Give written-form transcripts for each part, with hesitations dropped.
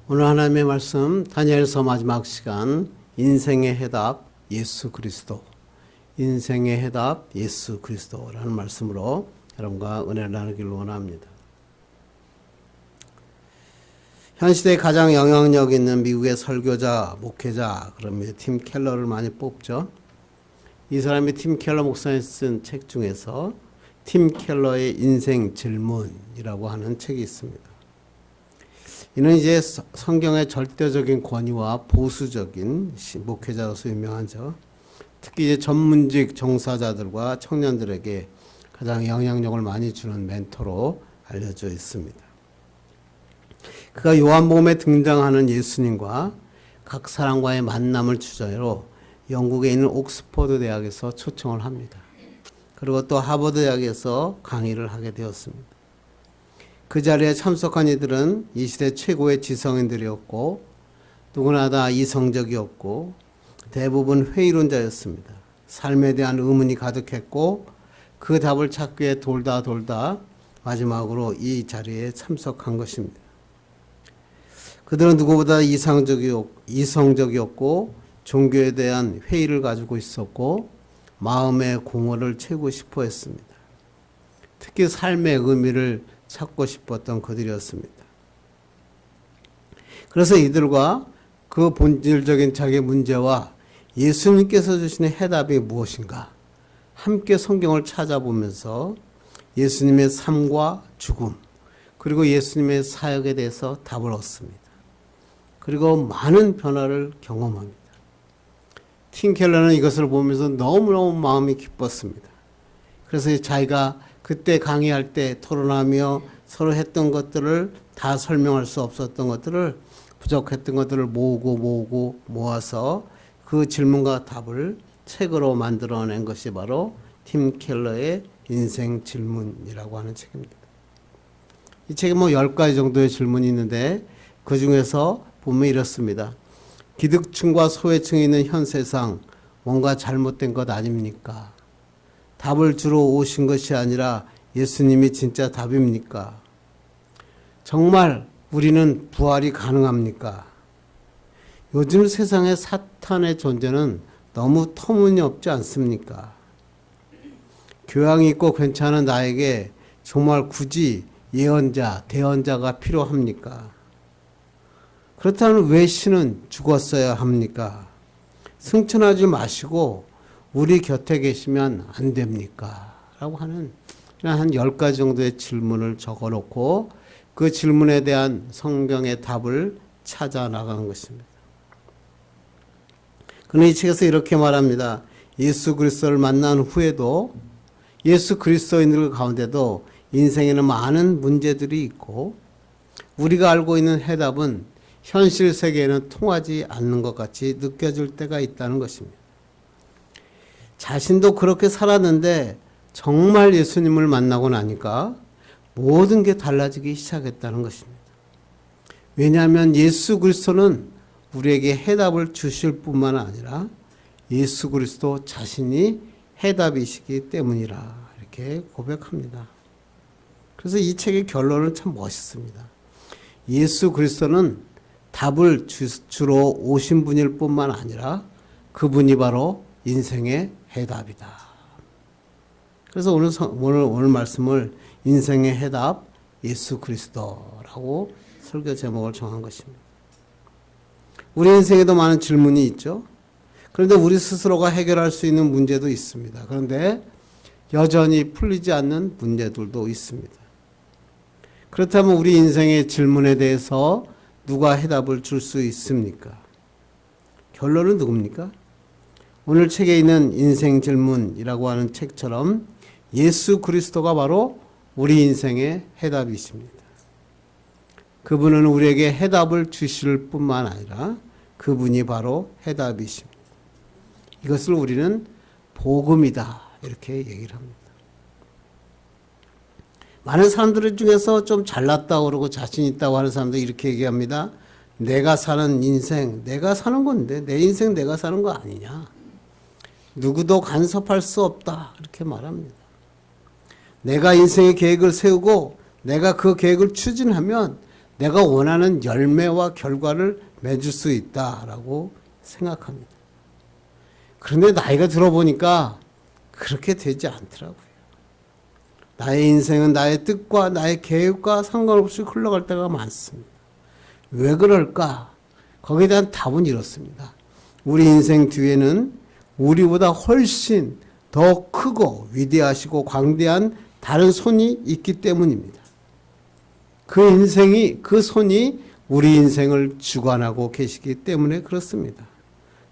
오늘 하나님의 말씀 다니엘서 마지막 시간 인생의 해답 예수 그리스도, 인생의 해답 예수 그리스도라는 말씀으로 여러분과 은혜를 나누기를 원합니다. 현 시대에 가장 영향력 있는 미국의 설교자, 목회자, 그러면 팀 켈러를 많이 뽑죠. 이 사람이 팀 켈러 목사님이 쓴 책 중에서 팀 켈러의 인생 질문이라고 하는 책이 있습니다. 이는 이제 성경의 절대적인 권위와 보수적인 목회자로서 유명하죠. 특히 이제 전문직 종사자들과 청년들에게 가장 영향력을 많이 주는 멘토로 알려져 있습니다. 그가 요한복음에 등장하는 예수님과 각 사람과의 만남을 주제로 영국에 있는 옥스퍼드 대학에서 초청을 합니다. 그리고 또 하버드 대학에서 강의를 하게 되었습니다. 그 자리에 참석한 이들은 이 시대 최고의 지성인들이었고 누구나 다 이성적이었고 대부분 회의론자였습니다. 삶에 대한 의문이 가득했고 그 답을 찾기 위해 돌다 마지막으로 이 자리에 참석한 것입니다. 그들은 누구보다 이성적이었고 종교에 대한 회의를 가지고 있었고 마음의 공허를 채우고 싶어 했습니다. 특히 삶의 의미를 찾고 싶었던 그들이었습니다. 그래서 이들과 그 본질적인 자기 문제와 예수님께서 주시는 해답이 무엇인가 함께 성경을 찾아보면서 예수님의 삶과 죽음 그리고 예수님의 사역에 대해서 답을 얻습니다. 그리고 많은 변화를 경험합니다. 팀 켈러는 이것을 보면서 너무너무 마음이 기뻤습니다. 그래서 자기가 그때 강의할 때 토론하며 서로 했던 것들을 다 설명할 수 없었던 것들을 부족했던 것들을 모아서 그 질문과 답을 책으로 만들어낸 것이 바로 팀 켈러의 인생 질문이라고 하는 책입니다. 이 책에 10가지 정도의 질문이 있는데 그 중에서 보면 이렇습니다. 기득층과 소외층이 있는 현 세상 뭔가 잘못된 것 아닙니까? 답을 주러 오신 것이 아니라 예수님이 진짜 답입니까? 정말 우리는 부활이 가능합니까? 요즘 세상에 사탄의 존재는 너무 터무니없지 않습니까? 교양이 있고 괜찮은 나에게 정말 굳이 예언자, 대언자가 필요합니까? 그렇다면 왜 신은 죽었어야 합니까? 승천하지 마시고 우리 곁에 계시면 안 됩니까? 라고 하는 한 10가지 정도의 질문을 적어놓고 그 질문에 대한 성경의 답을 찾아 나가는 것입니다. 그는 이 책에서 이렇게 말합니다. 예수 그리스도를 만난 후에도 예수 그리스도인들 가운데도 인생에는 많은 문제들이 있고 우리가 알고 있는 해답은 현실 세계에는 통하지 않는 것 같이 느껴질 때가 있다는 것입니다. 자신도 그렇게 살았는데 정말 예수님을 만나고 나니까 모든 게 달라지기 시작했다는 것입니다. 왜냐하면 예수 그리스도는 우리에게 해답을 주실 뿐만 아니라 예수 그리스도 자신이 해답이시기 때문이라 이렇게 고백합니다. 그래서 이 책의 결론은 참 멋있습니다. 예수 그리스도는 답을 주러 오신 분일 뿐만 아니라 그분이 바로 인생의 해답이다. 그래서 오늘 말씀을 인생의 해답 예수 그리스도라고 설교 제목을 정한 것입니다. 우리 인생에도 많은 질문이 있죠. 그런데 우리 스스로가 해결할 수 있는 문제도 있습니다. 그런데 여전히 풀리지 않는 문제들도 있습니다. 그렇다면 우리 인생의 질문에 대해서 누가 해답을 줄 수 있습니까? 결론은 누굽니까? 오늘 책에 있는 인생 질문이라고 하는 책처럼 예수 그리스도가 바로 우리 인생의 해답이십니다. 그분은 우리에게 해답을 주실 뿐만 아니라 그분이 바로 해답이십니다. 이것을 우리는 복음이다 이렇게 얘기를 합니다. 많은 사람들 중에서 좀 잘났다고 그러고 자신 있다고 하는 사람도 이렇게 얘기합니다. 내가 사는 인생, 내가 사는 건데 내 인생 내가 사는 거 아니냐. 누구도 간섭할 수 없다 이렇게 말합니다. 내가 인생의 계획을 세우고 내가 그 계획을 추진하면 내가 원하는 열매와 결과를 맺을 수 있다라고 생각합니다. 그런데 나이가 들어보니까 그렇게 되지 않더라고요. 나의 인생은 나의 뜻과 나의 계획과 상관없이 흘러갈 때가 많습니다. 왜 그럴까? 거기에 대한 답은 이렇습니다. 우리 인생 뒤에는 우리보다 훨씬 더 크고 위대하시고 광대한 다른 손이 있기 때문입니다. 그 손이 우리 인생을 주관하고 계시기 때문에 그렇습니다.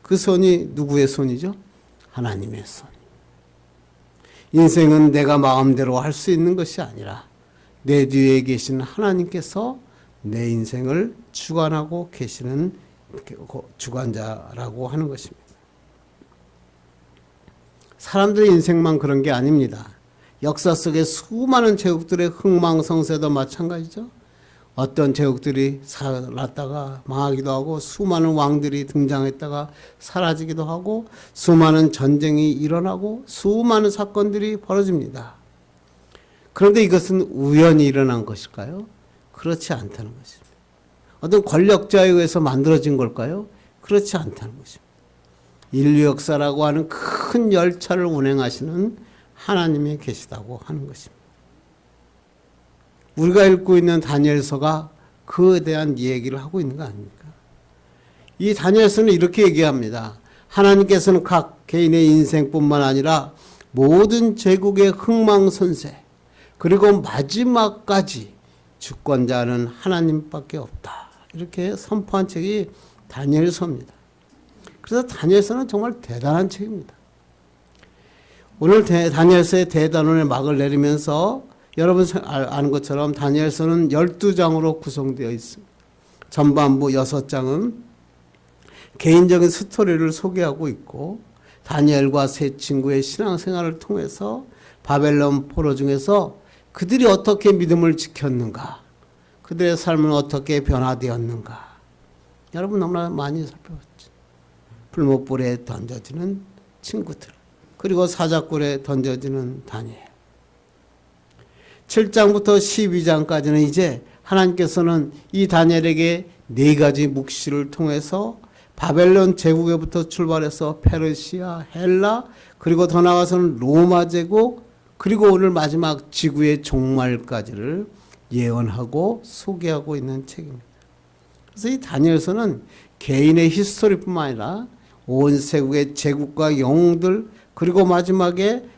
그 손이 누구의 손이죠? 하나님의 손. 인생은 내가 마음대로 할 수 있는 것이 아니라 내 뒤에 계신 하나님께서 내 인생을 주관하고 계시는 주관자라고 하는 것입니다. 사람들의 인생만 그런 게 아닙니다. 역사 속에 수많은 제국들의 흥망성쇠도 마찬가지죠. 어떤 제국들이 살았다가 망하기도 하고 수많은 왕들이 등장했다가 사라지기도 하고 수많은 전쟁이 일어나고 수많은 사건들이 벌어집니다. 그런데 이것은 우연히 일어난 것일까요? 그렇지 않다는 것입니다. 어떤 권력자에 의해서 만들어진 걸까요? 그렇지 않다는 것입니다. 인류 역사라고 하는 큰 열차를 운행하시는 하나님이 계시다고 하는 것입니다. 우리가 읽고 있는 다니엘서가 그에 대한 얘기를 하고 있는 거 아닙니까? 이 다니엘서는 이렇게 얘기합니다. 하나님께서는 각 개인의 인생뿐만 아니라 모든 제국의 흥망선쇠 그리고 마지막까지 주권자는 하나님밖에 없다. 이렇게 선포한 책이 다니엘서입니다. 그래서 다니엘서는 정말 대단한 책입니다. 오늘 다니엘서의 대단원의 막을 내리면서 여러분 아는 것처럼 다니엘서는 12장으로 구성되어 있습니다. 전반부 6장은 개인적인 스토리를 소개하고 있고 다니엘과 세 친구의 신앙생활을 통해서 바벨론 포로 중에서 그들이 어떻게 믿음을 지켰는가, 그들의 삶은 어떻게 변화되었는가 여러분 너무나 많이 살펴봤죠. 불못불에 던져지는 친구들, 그리고 사자굴에 던져지는 다니엘. 7장부터 12장까지는 이제 하나님께서는 이 다니엘에게 4가지 묵시를 통해서 바벨론 제국에부터 출발해서 페르시아, 헬라, 그리고 더 나아가서는 로마 제국, 그리고 오늘 마지막 지구의 종말까지를 예언하고 소개하고 있는 책입니다. 그래서 이 다니엘서는 개인의 히스토리뿐만 아니라 온 세국의 제국과 영웅들, 그리고 마지막에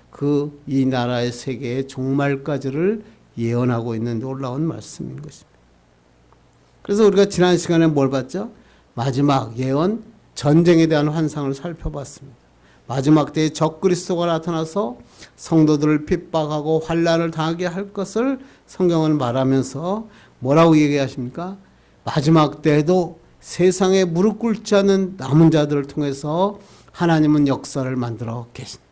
이 나라의 세계의 종말까지를 예언하고 있는 놀라운 말씀인 것입니다. 그래서 우리가 지난 시간에 뭘 봤죠? 마지막 예언, 전쟁에 대한 환상을 살펴봤습니다. 마지막 때에 적그리스도가 나타나서 성도들을 핍박하고 환난을 당하게 할 것을 성경은 말하면서 뭐라고 얘기하십니까? 마지막 때에도 세상에 무릎 꿇지 않는 남은 자들을 통해서 하나님은 역사를 만들어 계신다.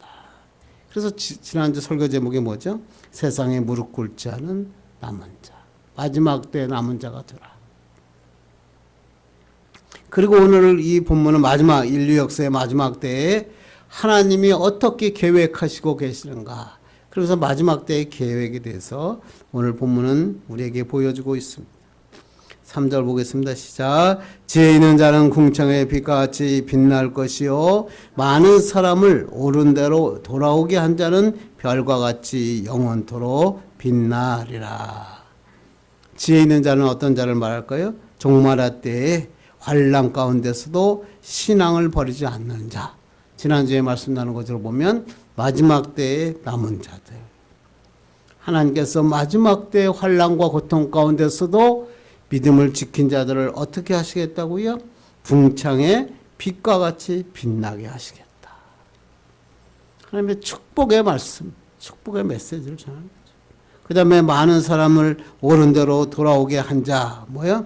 그래서 지난주 설교 제목이 뭐죠? 세상에 무릎 꿇지 않은 남은 자. 마지막 때의 남은 자가 되라. 그리고 오늘 이 본문은 마지막 인류 역사의 마지막 때에 하나님이 어떻게 계획하시고 계시는가. 그래서 마지막 때의 계획에 대해서 오늘 본문은 우리에게 보여주고 있습니다. 3절 보겠습니다. 시작. 지혜 있는 자는 궁창의 빛과 같이 빛날 것이요 많은 사람을 옳은 대로 돌아오게 한 자는 별과 같이 영원토록 빛나리라. 지혜 있는 자는 어떤 자를 말할까요? 종말할 때에 환난 가운데서도 신앙을 버리지 않는 자. 지난주에 말씀 나눈 것으로 보면 마지막 때에 남은 자들. 하나님께서 마지막 때의 환난과 고통 가운데서도 믿음을 지킨 자들을 어떻게 하시겠다고요? 궁창의 빛과 같이 빛나게 하시겠다. 하나님의 축복의 말씀, 축복의 메시지를 전하는 거죠. 그 다음에 많은 사람을 옳은 대로 돌아오게 한 자, 뭐야?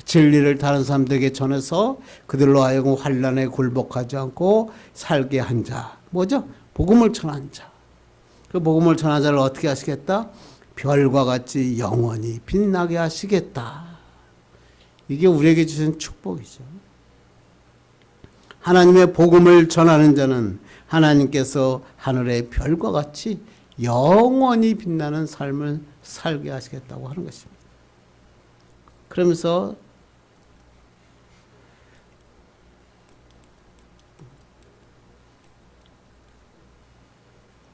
진리를 다른 사람들에게 전해서 그들로 하여금 환난에 굴복하지 않고 살게 한 자, 뭐죠? 복음을 전한 자. 그 복음을 전한 자를 어떻게 하시겠다? 별과 같이 영원히 빛나게 하시겠다. 이게 우리에게 주신 축복이죠. 하나님의 복음을 전하는 자는 하나님께서 하늘의 별과 같이 영원히 빛나는 삶을 살게 하시겠다고 하는 것입니다. 그러면서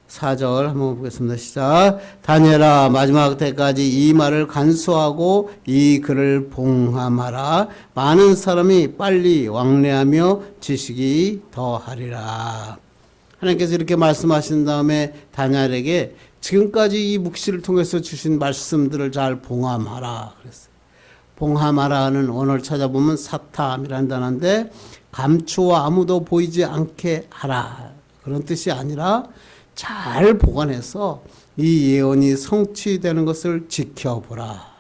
4절 한번 보겠습니다. 시작. 다니엘아, 마지막 때까지 이 말을 간수하고 이 글을 봉함하라. 많은 사람이 빨리 왕래하며 지식이 더하리라. 하나님께서 이렇게 말씀하신 다음에 다니엘에게 지금까지 이 묵시를 통해서 주신 말씀들을 잘 봉함하라 그랬어요. 봉함하라는 언어를 찾아보면 사탐이라는 단어인데 감추어 아무도 보이지 않게 하라 그런 뜻이 아니라 잘 보관해서 이 예언이 성취되는 것을 지켜보라.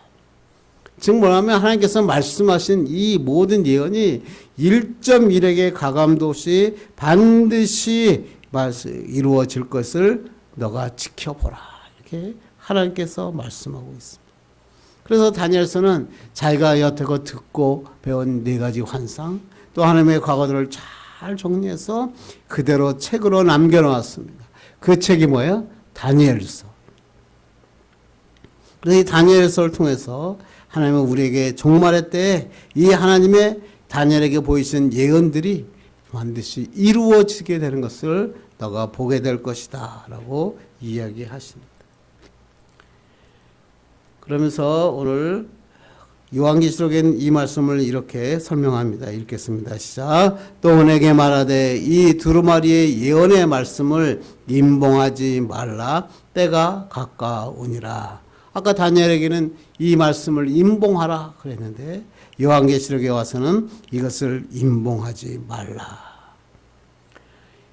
즉 뭐냐면 하나님께서 말씀하신 이 모든 예언이 1.1에게 가감도 없이 반드시 이루어질 것을 너가 지켜보라. 이렇게 하나님께서 말씀하고 있습니다. 그래서 다니엘서는 자기가 여태껏 듣고 배운 4가지 환상 또 하나님의 과거들을 잘 정리해서 그대로 책으로 남겨놓았습니다. 그 책이 뭐예요? 다니엘서. 그래서 이 다니엘서를 통해서 하나님은 우리에게 종말의 때에 이 하나님의 다니엘에게 보이신 예언들이 반드시 이루어지게 되는 것을 너가 보게 될 것이다 라고 이야기하십니다. 그러면서 오늘 요한계시록엔 이 말씀을 이렇게 설명합니다. 읽겠습니다. 시작. 또 내게 말하되 이 두루마리의 예언의 말씀을 임봉하지 말라. 때가 가까우니라. 아까 다니엘에게는 이 말씀을 임봉하라 그랬는데 요한계시록에 와서는 이것을 임봉하지 말라.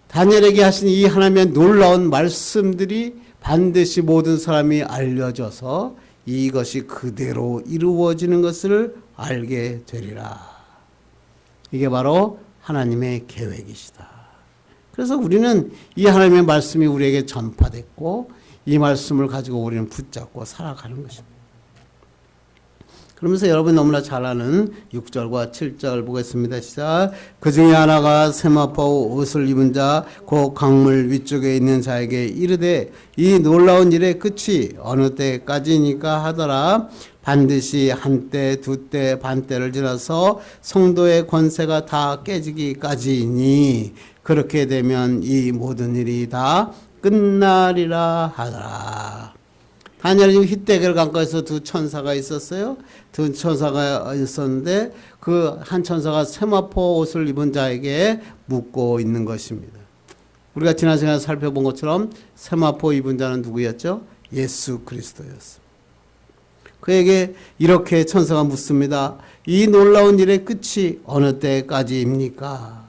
다니엘에게 하신 이 하나님의 놀라운 말씀들이 반드시 모든 사람이 알려져서 이것이 그대로 이루어지는 것을 알게 되리라. 이게 바로 하나님의 계획이시다. 그래서 우리는 이 하나님의 말씀이 우리에게 전파됐고 이 말씀을 가지고 우리는 붙잡고 살아가는 것입니다. 그러면서 여러분이 너무나 잘 아는 6절과 7절 보겠습니다. 시작. 그 중에 하나가 세마포 옷을 입은 자 곧 강물 위쪽에 있는 자에게 이르되 이 놀라운 일의 끝이 어느 때까지니까 하더라. 반드시 한때 두때 반때를 지나서 성도의 권세가 다 깨지기까지이니 그렇게 되면 이 모든 일이 다 끝나리라 하더라. 다니엘이 휘떼개를 강가에서 2 천사가 있었어요. 2 천사가 있었는데 그 한 천사가 세마포 옷을 입은 자에게 묻고 있는 것입니다. 우리가 지난 시간에 살펴본 것처럼 세마포 입은 자는 누구였죠? 예수 그리스도였습니다. 그에게 이렇게 천사가 묻습니다. 이 놀라운 일의 끝이 어느 때까지입니까?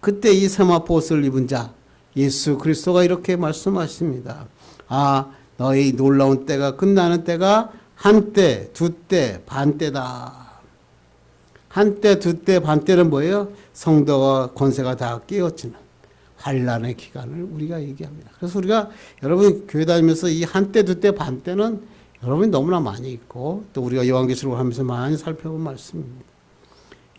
그때 이 세마포 옷을 입은 자 예수 그리스도가 이렇게 말씀하십니다. 너희 놀라운 때가 끝나는 때가 한때, 두때, 반때다. 한때, 두때, 반때는 뭐예요? 성도가 권세가 다 깨어지는 환란의 기간을 우리가 얘기합니다. 그래서 우리가 여러분 교회 다니면서 이 한때, 두때, 반때는 여러분이 너무나 많이 있고 또 우리가 요한계시록을 하면서 많이 살펴본 말씀입니다.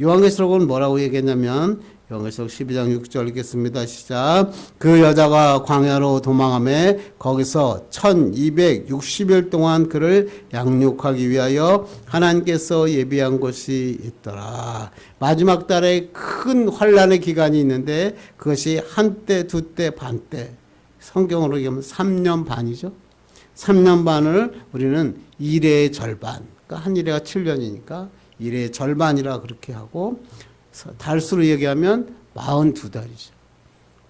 요한계시록은 뭐라고 얘기했냐면 요한계시록 12장 6절 읽겠습니다. 시작. 그 여자가 광야로 도망하매 거기서 1260일 동안 그를 양육하기 위하여 하나님께서 예비한 곳이 있더라. 마지막 달에 큰 환란의 기간이 있는데 그것이 한때, 두때, 반때. 성경으로 얘기하면 3년 반이죠. 3년 반을 우리는 일의 절반. 그러니까 한 일회가 7년이니까 일의 절반이라 그렇게 하고 달수로 얘기하면 42달이죠.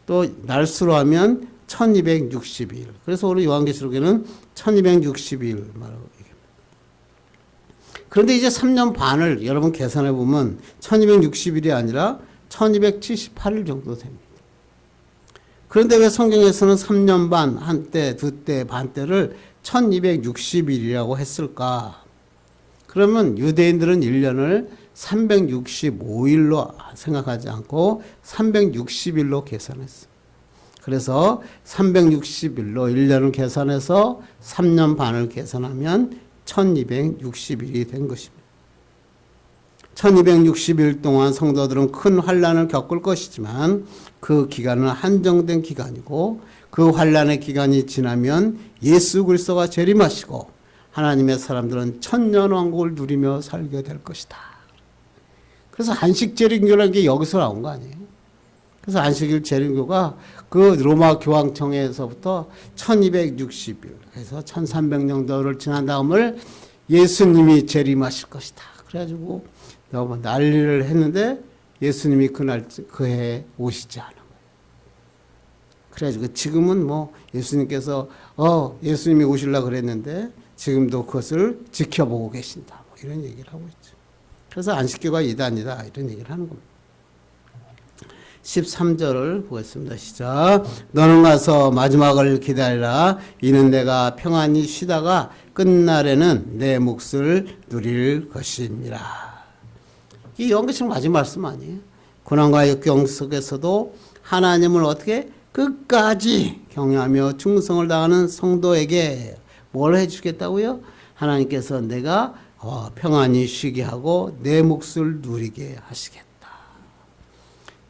또 날수로 하면 1260일. 그래서 오늘 요한계시록에는 1260일 말하고 얘기합니다. 그런데 이제 3년 반을 여러분 계산해 보면 1260일이 아니라 1278일 정도 됩니다. 그런데 왜 성경에서는 3년 반, 한때, 두때, 반때를 1260일이라고 했을까? 그러면 유대인들은 1년을 365일로 생각하지 않고 360일로 계산했어요. 그래서 360일로 1년을 계산해서 3년 반을 계산하면 1260일이 된 것입니다. 1260일 동안 성도들은 큰 환란을 겪을 것이지만 그 기간은 한정된 기간이고 그 환란의 기간이 지나면 예수 그리스도가 재림하시고 하나님의 사람들은 천년왕국을 누리며 살게 될 것이다. 그래서 안식 재림교라는 게 여기서 나온 거 아니에요? 그래서 안식일 재림교가 그 로마 교황청에서부터 1260일 해서 1300년도를 지난 다음을 예수님이 재림하실 것이다. 그래가지고 너무 난리를 했는데 예수님이 그 해에 오시지 않은 거예요. 그래가지고 지금은 뭐 예수님께서 예수님이 오시려고 그랬는데 지금도 그것을 지켜보고 계신다. 뭐 이런 얘기를 하고 있죠. 그래서 안식교가 이단이다. 이런 얘기를 하는 겁니다. 13절을 보겠습니다. 시작. 너는 가서 마지막을 기다리라. 이는 내가 평안히 쉬다가 끝날에는 내 몫을 누릴 것입니다. 이 요한계시록 마지막 말씀 아니에요? 고난과 역경 속에서도 하나님을 어떻게 끝까지 경외하며 충성을 다하는 성도에게 뭘 해주겠다고요? 하나님께서 내가 평안히 쉬게 하고 내 몫을 누리게 하시겠다.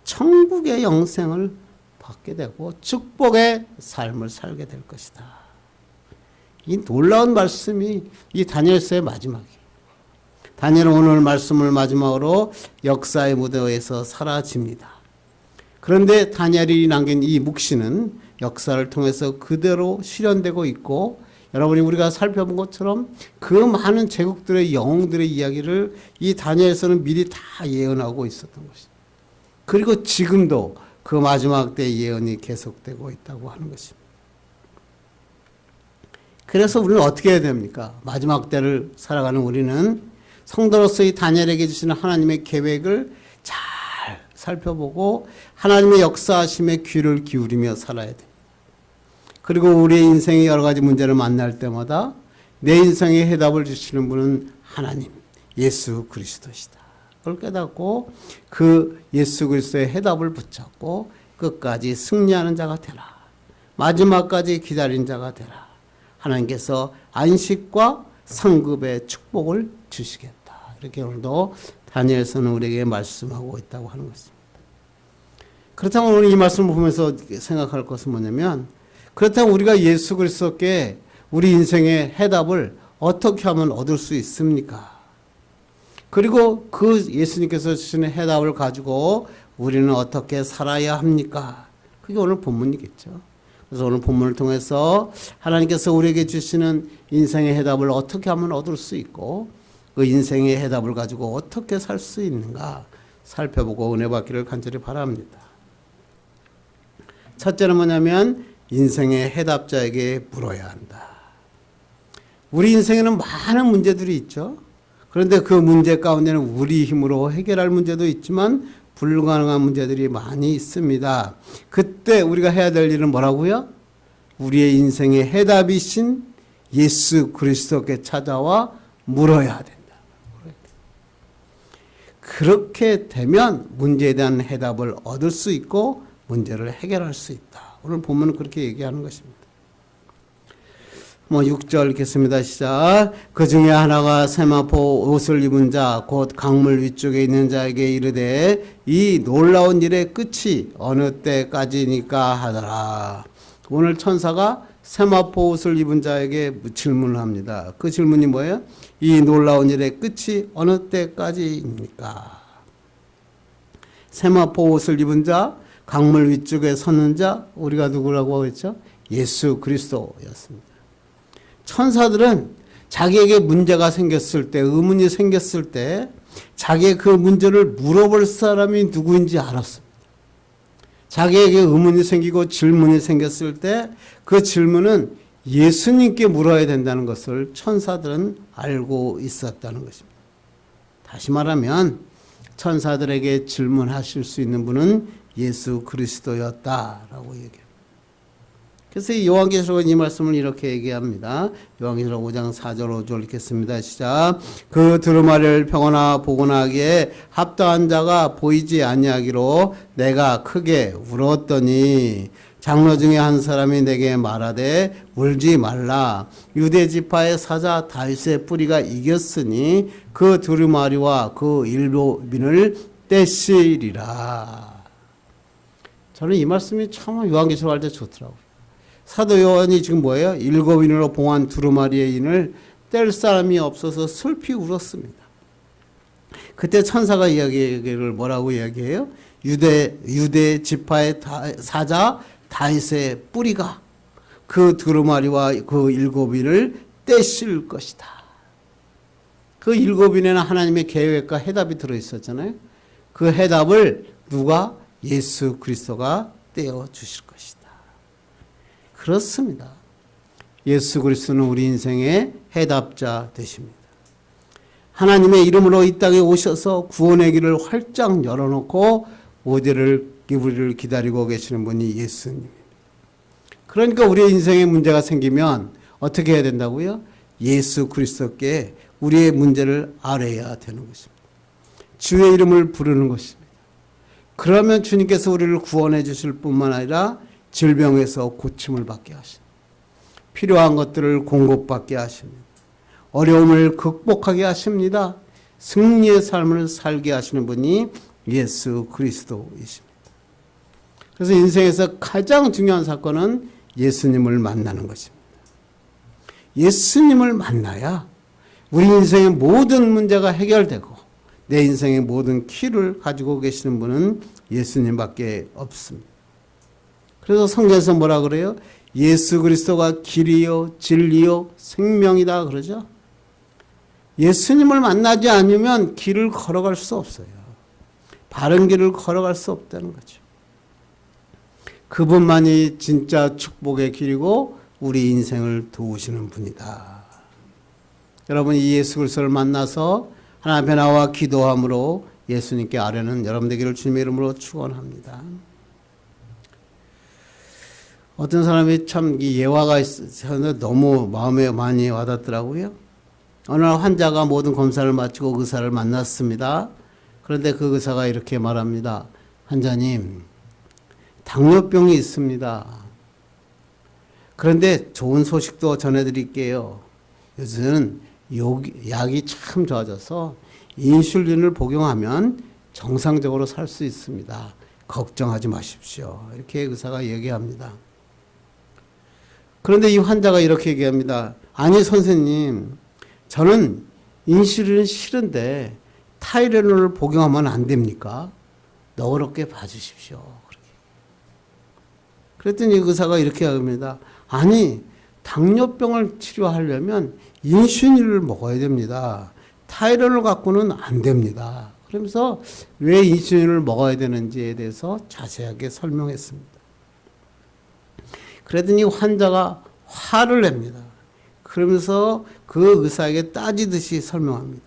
천국의 영생을 받게 되고 축복의 삶을 살게 될 것이다. 이 놀라운 말씀이 이 다니엘서의 마지막이에요. 다니엘은 오늘 말씀을 마지막으로 역사의 무대에서 사라집니다. 그런데 다니엘이 남긴 이 묵시는 역사를 통해서 그대로 실현되고 있고 여러분이 우리가 살펴본 것처럼 그 많은 제국들의 영웅들의 이야기를 이 다니엘서는 미리 다 예언하고 있었던 것입니다. 그리고 지금도 그 마지막 때 예언이 계속되고 있다고 하는 것입니다. 그래서 우리는 어떻게 해야 됩니까? 마지막 때를 살아가는 우리는 성도로서 이 다니엘에게 주시는 하나님의 계획을 잘 살펴보고 하나님의 역사하심에 귀를 기울이며 살아야 됩니다. 그리고 우리의 인생의 여러 가지 문제를 만날 때마다 내 인생의 해답을 주시는 분은 하나님, 예수 그리스도시다. 그걸 깨닫고 그 예수 그리스도의 해답을 붙잡고 끝까지 승리하는 자가 되라. 마지막까지 기다린 자가 되라. 하나님께서 안식과 상급의 축복을 주시겠다. 이렇게 오늘도 다니엘서는 우리에게 말씀하고 있다고 하는 것입니다. 그렇다면 오늘 이 말씀을 보면서 생각할 것은 뭐냐면 그렇다면 우리가 예수 그리스도께 우리 인생의 해답을 어떻게 하면 얻을 수 있습니까? 그리고 그 예수님께서 주시는 해답을 가지고 우리는 어떻게 살아야 합니까? 그게 오늘 본문이겠죠. 그래서 오늘 본문을 통해서 하나님께서 우리에게 주시는 인생의 해답을 어떻게 하면 얻을 수 있고 그 인생의 해답을 가지고 어떻게 살 수 있는가 살펴보고 은혜 받기를 간절히 바랍니다. 첫째는 뭐냐면 인생의 해답자에게 물어야 한다. 우리 인생에는 많은 문제들이 있죠. 그런데 그 문제 가운데는 우리 힘으로 해결할 문제도 있지만 불가능한 문제들이 많이 있습니다. 그때 우리가 해야 될 일은 뭐라고요? 우리의 인생의 해답이신 예수 그리스도께 찾아와 물어야 된다. 그렇게 되면 문제에 대한 해답을 얻을 수 있고 문제를 해결할 수 있다. 오늘 본문은 그렇게 얘기하는 것입니다. 6절 읽겠습니다. 시작. 그 중에 하나가 세마포 옷을 입은 자 곧 강물 위쪽에 있는 자에게 이르되 이 놀라운 일의 끝이 어느 때까지니까 하더라. 오늘 천사가 세마포 옷을 입은 자에게 질문을 합니다. 그 질문이 뭐예요? 이 놀라운 일의 끝이 어느 때까지입니까? 세마포 옷을 입은 자, 강물 위쪽에 섰는 자, 우리가 누구라고 했죠? 예수 그리스도였습니다. 천사들은 자기에게 문제가 생겼을 때, 의문이 생겼을 때 자기의 그 문제를 물어볼 사람이 누구인지 알았습니다. 자기에게 의문이 생기고 질문이 생겼을 때 그 질문은 예수님께 물어야 된다는 것을 천사들은 알고 있었다는 것입니다. 다시 말하면 천사들에게 질문하실 수 있는 분은 예수 그리스도였다라고 얘기합니다. 그래서 이 요한계시록은 이 말씀을 이렇게 얘기합니다. 요한계시록 5장 4절 5절 읽겠습니다. 시작. 그 두루마리를 펴거나 보거나 하기에 합당한 자가 보이지 아니하기로 내가 크게 울었더니 장로 중에 한 사람이 내게 말하되 울지 말라. 유대 지파의 사자 다윗의 뿌리가 이겼으니 그 두루마리와 그 일곱인을 떼시리라. 저는 이 말씀이 참 요한계시록 할 때 좋더라고요. 사도 요한이 지금 뭐예요? 7인으로 봉한 두루마리의 인을 뗄 사람이 없어서 슬피 울었습니다. 그때 천사가 이야기를 뭐라고 이야기해요? 유대 지파의 사자 다윗의 뿌리가 그 두루마리와 그 일곱인을 떼실 것이다. 그 일곱인에는 하나님의 계획과 해답이 들어있었잖아요. 그 해답을 누가? 예수 그리스도가 떼어 주실 것이다. 그렇습니다. 예수 그리스도는 우리 인생의 해답자 되십니다. 하나님의 이름으로 이 땅에 오셔서 구원의 길을 활짝 열어놓고 우리를 기다리고 계시는 분이 예수님입니다. 그러니까 우리의 인생에 문제가 생기면 어떻게 해야 된다고요? 예수 그리스도께 우리의 문제를 아뢰야 되는 것입니다. 주의 이름을 부르는 것입니다. 그러면 주님께서 우리를 구원해 주실 뿐만 아니라 질병에서 고침을 받게 하십니다. 필요한 것들을 공급받게 하십니다. 어려움을 극복하게 하십니다. 승리의 삶을 살게 하시는 분이 예수 그리스도이십니다. 그래서 인생에서 가장 중요한 사건은 예수님을 만나는 것입니다. 예수님을 만나야 우리 인생의 모든 문제가 해결되고 내 인생의 모든 키를 가지고 계시는 분은 예수님밖에 없습니다. 그래서 성경에서 뭐라 그래요? 예수 그리스도가 길이요 진리요 생명이다 그러죠. 예수님을 만나지 않으면 길을 걸어갈 수 없어요. 바른 길을 걸어갈 수 없다는 거죠. 그분만이 진짜 축복의 길이고 우리 인생을 도우시는 분이다. 여러분 이 예수 그리스도를 만나서 하나님 앞에 나와 기도함으로 예수님께 아뢰는 여러분 되기를 주님의 이름으로 축원합니다. 어떤 사람이 참 예화가 있어서 너무 마음에 많이 와닿더라고요. 어느 날 환자가 모든 검사를 마치고 의사를 만났습니다. 그런데 그 의사가 이렇게 말합니다. 환자님, 당뇨병이 있습니다. 그런데 좋은 소식도 전해드릴게요. 요즘은 약이 참 좋아져서 인슐린을 복용하면 정상적으로 살 수 있습니다. 걱정하지 마십시오. 이렇게 의사가 얘기합니다. 그런데 이 환자가 이렇게 얘기합니다. 아니 선생님, 저는 인슐린은 싫은데 타이레놀을 복용하면 안 됩니까? 너그럽게 봐주십시오. 그랬더니 의사가 이렇게 합니다. 아니 당뇨병을 치료하려면 인슐린을 먹어야 됩니다. 타이레놀 갖고는 안 됩니다. 그러면서 왜 인슐린을 먹어야 되는지에 대해서 자세하게 설명했습니다. 그랬더니 환자가 화를 냅니다. 그러면서 그 의사에게 따지듯이 설명합니다.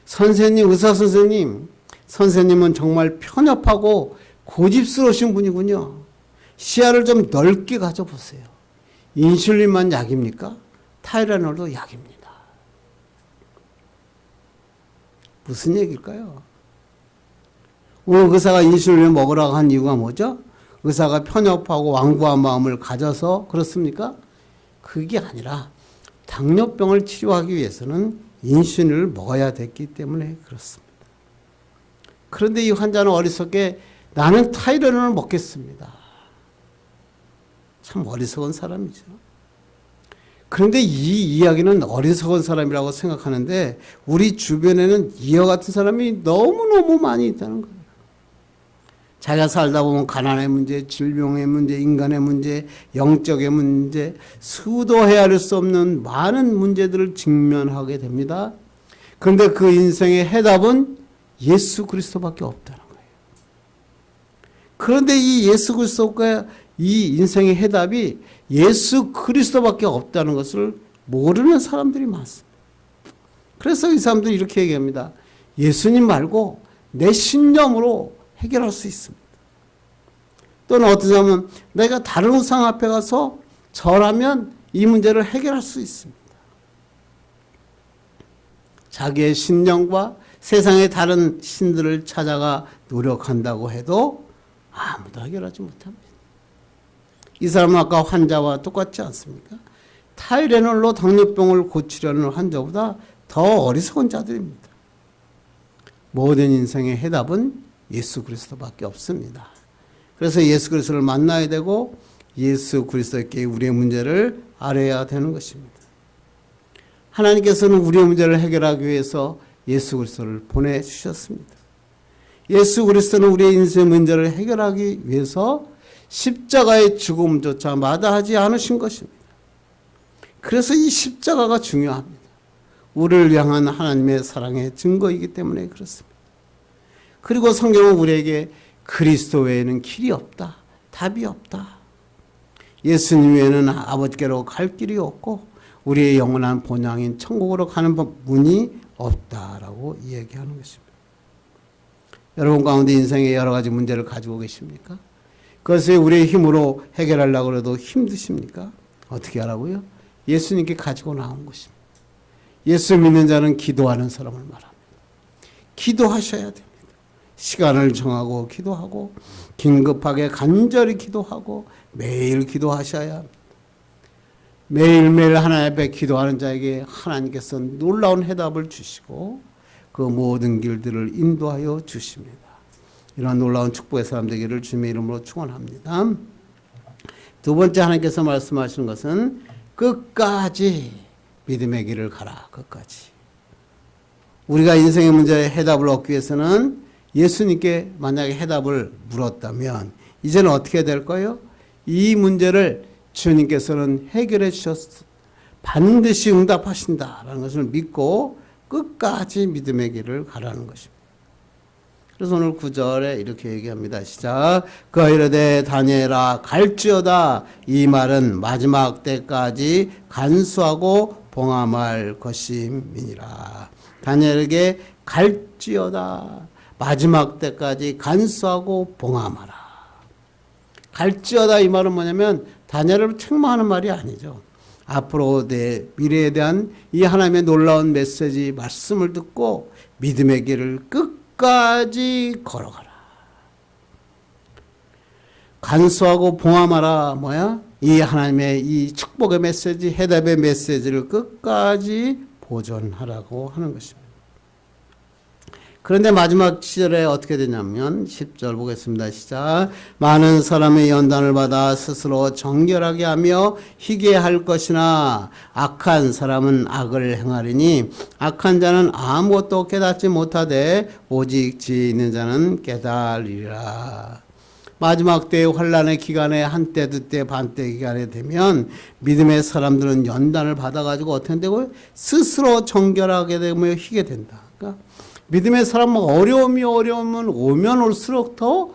선생님, 의사 선생님, 선생님은 정말 편협하고 고집스러우신 분이군요. 시야를 좀 넓게 가져보세요. 인슐린만 약입니까? 타이레놀도 약입니다. 무슨 얘기일까요? 오늘 의사가 인슐린을 먹으라고 한 이유가 뭐죠? 의사가 편협하고 완고한 마음을 가져서 그렇습니까? 그게 아니라 당뇨병을 치료하기 위해서는 인슐린을 먹어야 됐기 때문에 그렇습니다. 그런데 이 환자는 어리석게 나는 타이레놀을 먹겠습니다. 참 어리석은 사람이죠. 그런데 이 이야기는 어리석은 사람이라고 생각하는데 우리 주변에는 이와 같은 사람이 너무너무 많이 있다는 거예요. 자기가 살다 보면 가난의 문제, 질병의 문제, 인간의 문제, 영적의 문제, 수도 헤아릴 수 없는 많은 문제들을 직면하게 됩니다. 그런데 그 인생의 해답은 예수 그리스도밖에 없다는 거예요. 그런데 이 예수 그리스도가 이 인생의 해답이 예수 그리스도밖에 없다는 것을 모르는 사람들이 많습니다. 그래서 이 사람들이 이렇게 얘기합니다. 예수님 말고 내 신념으로 해결할 수 있습니다. 또는 어떤 사람은 내가 다른 우상 앞에 가서 절하면 이 문제를 해결할 수 있습니다. 자기의 신념과 세상의 다른 신들을 찾아가 노력한다고 해도 아무도 해결하지 못합니다. 이 사람은 아까 환자와 똑같지 않습니까? 타이레놀로 당뇨병을 고치려는 환자보다 더 어리석은 자들입니다. 모든 인생의 해답은 예수 그리스도밖에 없습니다. 그래서 예수 그리스도를 만나야 되고 예수 그리스도께 우리의 문제를 아뢰야 되는 것입니다. 하나님께서는 우리의 문제를 해결하기 위해서 예수 그리스도를 보내주셨습니다. 예수 그리스도는 우리의 인생의 문제를 해결하기 위해서 십자가의 죽음조차 마다하지 않으신 것입니다. 그래서 이 십자가가 중요합니다. 우리를 향한 하나님의 사랑의 증거이기 때문에 그렇습니다. 그리고 성경은 우리에게 그리스도 외에는 길이 없다. 답이 없다. 예수님 외에는 아버지께로 갈 길이 없고 우리의 영원한 본향인 천국으로 가는 문이 없다라고 이야기하는 것입니다. 여러분 가운데 인생에 여러 가지 문제를 가지고 계십니까? 그것을 우리의 힘으로 해결하려고 해도 힘드십니까? 어떻게 하라고요? 예수님께 가지고 나온 것입니다. 예수 믿는 자는 기도하는 사람을 말합니다. 기도하셔야 됩니다. 시간을 정하고 기도하고 긴급하게 간절히 기도하고 매일 기도하셔야 합니다. 매일매일 하나님 앞에 기도하는 자에게 하나님께서 놀라운 해답을 주시고 그 모든 길들을 인도하여 주십니다. 이러한 놀라운 축복의 사람 되기를 주님의 이름으로 축원합니다. 두 번째 하나님께서 말씀하시는 것은 끝까지 믿음의 길을 가라. 끝까지. 우리가 인생의 문제에 해답을 얻기 위해서는 예수님께 만약에 해답을 물었다면 이제는 어떻게 될까요? 이 문제를 주님께서는 해결해 주셨어. 반드시 응답하신다라는 것을 믿고 끝까지 믿음의 길을 가라는 것입니다. 그래서 오늘 9절에 이렇게 얘기합니다. 시작. 그가 이르되 다니엘아 갈지어다. 이 말은 마지막 때까지 간수하고 봉함할 것임이니라. 다니엘에게 갈지어다. 마지막 때까지 간수하고 봉함하라. 갈지어다 이 말은 뭐냐면 다니엘을 책망하는 말이 아니죠. 앞으로 내 미래에 대한 이 하나님의 놀라운 메시지 말씀을 듣고 믿음의 길을 끝까지 걸어가라. 간수하고 봉함하라 뭐야? 이 하나님의 이 축복의 메시지, 해답의 메시지를 끝까지 보존하라고 하는 것입니다. 그런데 마지막 시절에 어떻게 되냐면 10절 보겠습니다. 시작. 많은 사람의 연단을 받아 스스로 정결하게 하며 희게 할 것이나 악한 사람은 악을 행하리니 악한 자는 아무것도 깨닫지 못하되 오직 지혜 있는 자는 깨달으리라. 마지막 때의 환란의 기간에 한때 두때 반때 기간에 되면 믿음의 사람들은 연단을 받아가지고 어떻게 되고요? 스스로 정결하게 되며 희게 된다. 그러니까 믿음의 사람은 어려움이 오면 올수록 더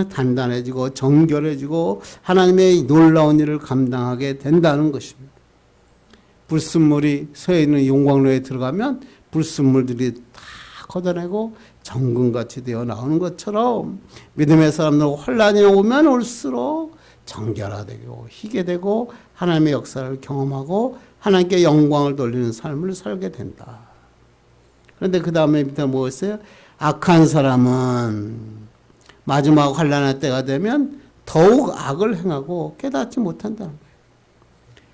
단단해지고 정결해지고 하나님의 놀라운 일을 감당하게 된다는 것입니다. 불순물이 서해 있는 용광로에 들어가면 불순물들이 다 걷어내고 정금같이 되어 나오는 것처럼 믿음의 사람들은 환란이 오면 올수록 정결화되고 희게 되고 하나님의 역사를 경험하고 하나님께 영광을 돌리는 삶을 살게 된다. 그런데 그 다음에 밑에 뭐였어요? 악한 사람은 마지막 환란의 때가 되면 더욱 악을 행하고 깨닫지 못한다는 거예요.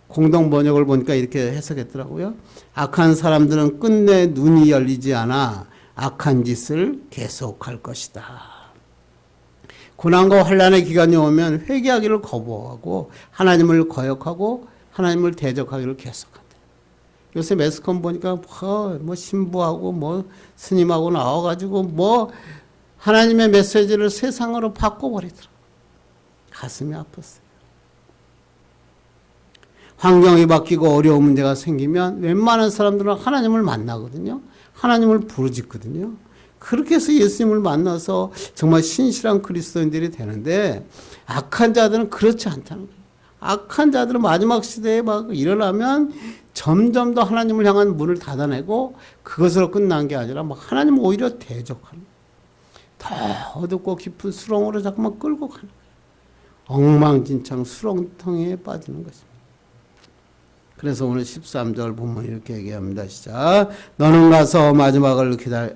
공동 번역을 보니까 이렇게 해석했더라고요. 악한 사람들은 끝내 눈이 열리지 않아 악한 짓을 계속할 것이다. 고난과 환란의 기간이 오면 회개하기를 거부하고 하나님을 거역하고 하나님을 대적하기를 계속한다. 요새 매스컴 보니까 뭐 신부하고 뭐 스님하고 나와가지고 뭐 하나님의 메시지를 세상으로 바꿔버리더라. 가슴이 아팠어요. 환경이 바뀌고 어려운 문제가 생기면 웬만한 사람들은 하나님을 만나거든요. 하나님을 부르짖거든요. 그렇게 해서 예수님을 만나서 정말 신실한 그리스도인들이 되는데 악한 자들은 그렇지 않다는 거예요. 악한 자들은 마지막 시대에 막 일어나면 점점 더 하나님을 향한 문을 닫아내고 그것으로 끝난 게 아니라 막 하나님을 오히려 대적하는 거예요. 더 어둡고 깊은 수렁으로 자꾸만 끌고 가는 거예요. 엉망진창 수렁통에 빠지는 것입니다. 그래서 오늘 13절 보면 이렇게 얘기합니다. 시작. 너는 가서 마지막을 기다려.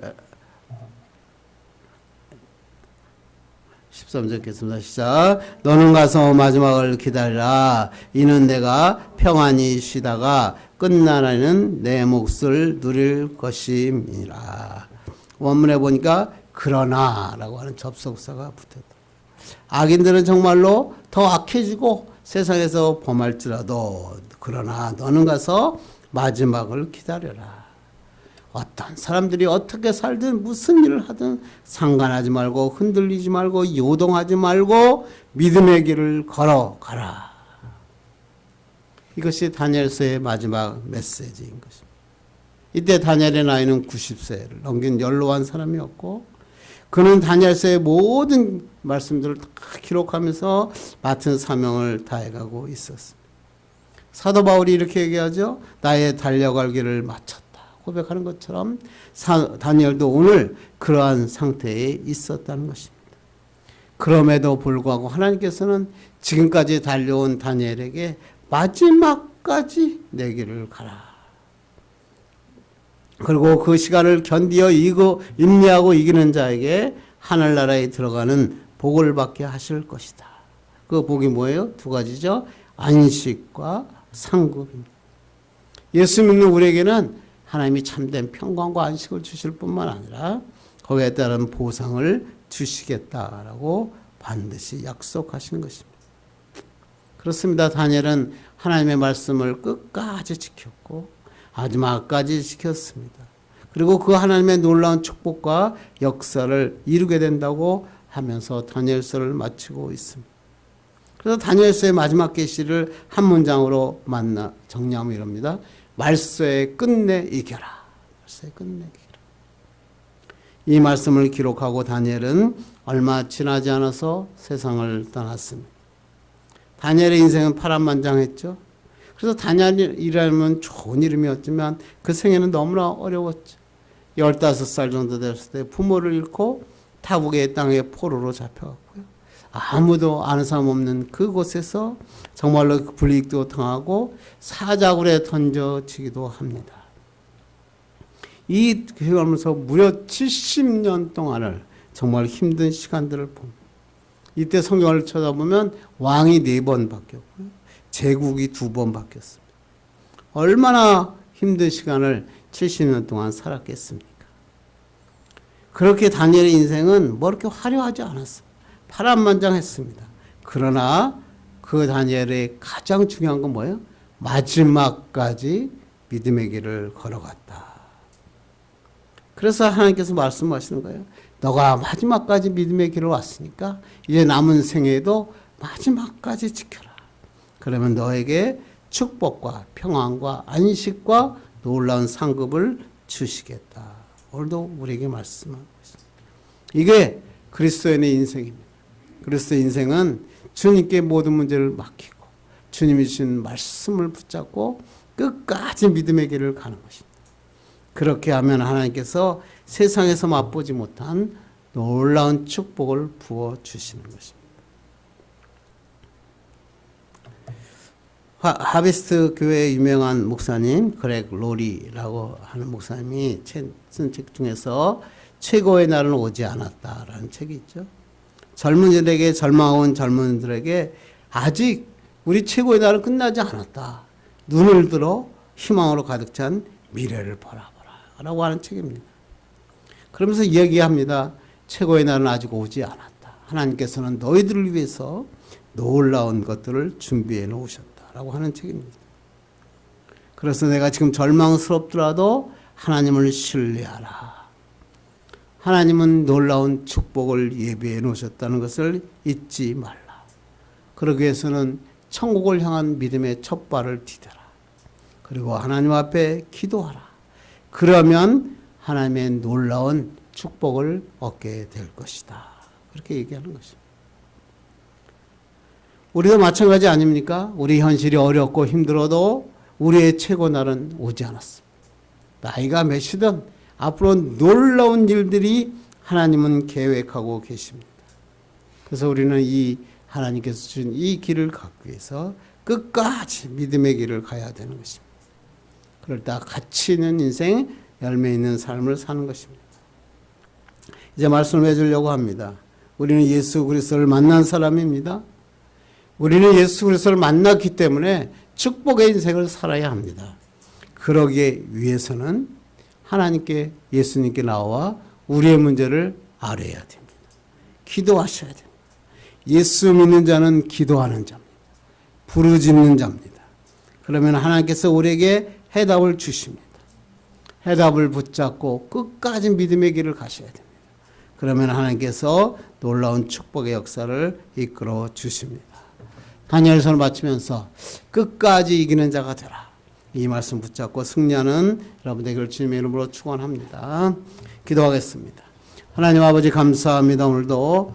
13절 읽겠습니다. 시작. 너는 가서 마지막을 기다리라. 이는 내가 평안히 쉬다가 끝나라는 내 몫을 누릴 것임이라. 원문에 보니까 그러나라고 하는 접속사가 붙었다. 악인들은 정말로 더 악해지고 세상에서 범할지라도 그러나 너는 가서 마지막을 기다려라. 어떤 사람들이 어떻게 살든 무슨 일을 하든 상관하지 말고 흔들리지 말고 요동하지 말고 믿음의 길을 걸어가라. 이것이 다니엘서의 마지막 메시지인 것입니다. 이때 다니엘의 나이는 90세를 넘긴 연로한 사람이었고 그는 다니엘서의 모든 말씀들을 다 기록하면서 맡은 사명을 다해가고 있었습니다. 사도 바울이 이렇게 얘기하죠. 나의 달려갈 길을 마쳤다 고백하는 것처럼 다니엘도 오늘 그러한 상태에 있었다는 것입니다. 그럼에도 불구하고 하나님께서는 지금까지 달려온 다니엘에게 마지막까지 내 길을 가라. 그리고 그 시간을 견디어 인내하고 이기는 자에게 하늘나라에 들어가는 복을 받게 하실 것이다. 그 복이 뭐예요? 두 가지죠. 안식과 상급입니다. 예수 믿는 우리에게는 하나님이 참된 평강과 안식을 주실 뿐만 아니라 거기에 따른 보상을 주시겠다라고 반드시 약속하시는 것입니다. 그렇습니다. 다니엘은 하나님의 말씀을 끝까지 지켰고 마지막까지 지켰습니다. 그리고 그 하나님의 놀라운 축복과 역사를 이루게 된다고 하면서 다니엘서를 마치고 있습니다. 그래서 다니엘서의 마지막 계시를 한 문장으로 정리하면 이럽니다. 말세에 끝내 이겨라. 말세에 끝내 이겨라. 이 말씀을 기록하고 다니엘은 얼마 지나지 않아서 세상을 떠났습니다. 다니엘의 인생은 파란만장했죠. 그래서 다니엘이라면 좋은 이름이었지만 그 생애는 너무나 어려웠죠. 15살 정도 됐을 때 부모를 잃고 타국의 땅에 포로로 잡혀갔고요. 아무도 아는 사람 없는 그곳에서 정말로 불이익도 당하고 사자굴에 던져지기도 합니다. 이 경험에서 무려 70년 동안을 정말 힘든 시간들을 봅니다. 이때 성경을 쳐다보면 왕이 4번 바뀌었고요. 제국이 2번 바뀌었습니다. 얼마나 힘든 시간을 70년 동안 살았겠습니까? 그렇게 다니엘의 인생은 뭐 이렇게 화려하지 않았습니다. 파란만장했습니다. 그러나 그 다니엘의 가장 중요한 건 뭐예요? 마지막까지 믿음의 길을 걸어갔다. 그래서 하나님께서 말씀하시는 거예요. 너가 마지막까지 믿음의 길을 왔으니까 이제 남은 생애도 마지막까지 지켜라. 그러면 너에게 축복과 평안과 안식과 놀라운 상급을 주시겠다. 오늘도 우리에게 말씀하고 있습니다. 이게 그리스도인의 인생입니다. 그리스도의 인생은 주님께 모든 문제를 맡기고 주님이 주신 말씀을 붙잡고 끝까지 믿음의 길을 가는 것입니다. 그렇게 하면 하나님께서 세상에서 맛보지 못한 놀라운 축복을 부어주시는 것입니다. 하베스트 교회의 유명한 목사님 그렉 로리라고 하는 목사님이 쓴 책 중에서 최고의 날은 오지 않았다라는 책이 있죠. 젊은이들에게 절망한 젊은이들에게 아직 우리 최고의 날은 끝나지 않았다. 눈을 들어 희망으로 가득 찬 미래를 바라보라 라고 하는 책입니다. 그러면서 이야기합니다. 최고의 날은 아직 오지 않았다. 하나님께서는 너희들을 위해서 놀라운 것들을 준비해 놓으셨다라고 하는 책입니다. 그래서 내가 지금 절망스럽더라도 하나님을 신뢰하라. 하나님은 놀라운 축복을 예비해 놓으셨다는 것을 잊지 말라. 그러기 위해서는 천국을 향한 믿음의 첫 발을 디뎌라. 그리고 하나님 앞에 기도하라. 그러면 하나님의 놀라운 축복을 얻게 될 것이다. 그렇게 얘기하는 것입니다. 우리도 마찬가지 아닙니까? 우리 현실이 어렵고 힘들어도 우리의 최고 날은 오지 않았습니다. 나이가 몇이든 앞으로 놀라운 일들이 하나님은 계획하고 계십니다. 그래서 우리는 이 하나님께서 주신 이 길을 갖기 위해서 끝까지 믿음의 길을 가야 되는 것입니다. 그럴 때 가치 있는 인생, 열매 있는 삶을 사는 것입니다. 이제 말씀을 해주려고 합니다. 우리는 예수 그리스도를 만난 사람입니다. 우리는 예수 그리스도를 만났기 때문에 축복의 인생을 살아야 합니다. 그러기 위해서는 하나님께 예수님께 나와 우리의 문제를 아뢰어야 됩니다. 기도하셔야 됩니다. 예수 믿는 자는 기도하는 자입니다. 부르짖는 자입니다. 그러면 하나님께서 우리에게 해답을 주십니다. 해답을 붙잡고 끝까지 믿음의 길을 가셔야 됩니다. 그러면 하나님께서 놀라운 축복의 역사를 이끌어 주십니다. 다니엘서를 마치면서 끝까지 이기는 자가 되라. 이 말씀 붙잡고 승리하는 여러분 되기를 주님의 이름으로 축원합니다. 기도하겠습니다. 하나님 아버지 감사합니다. 오늘도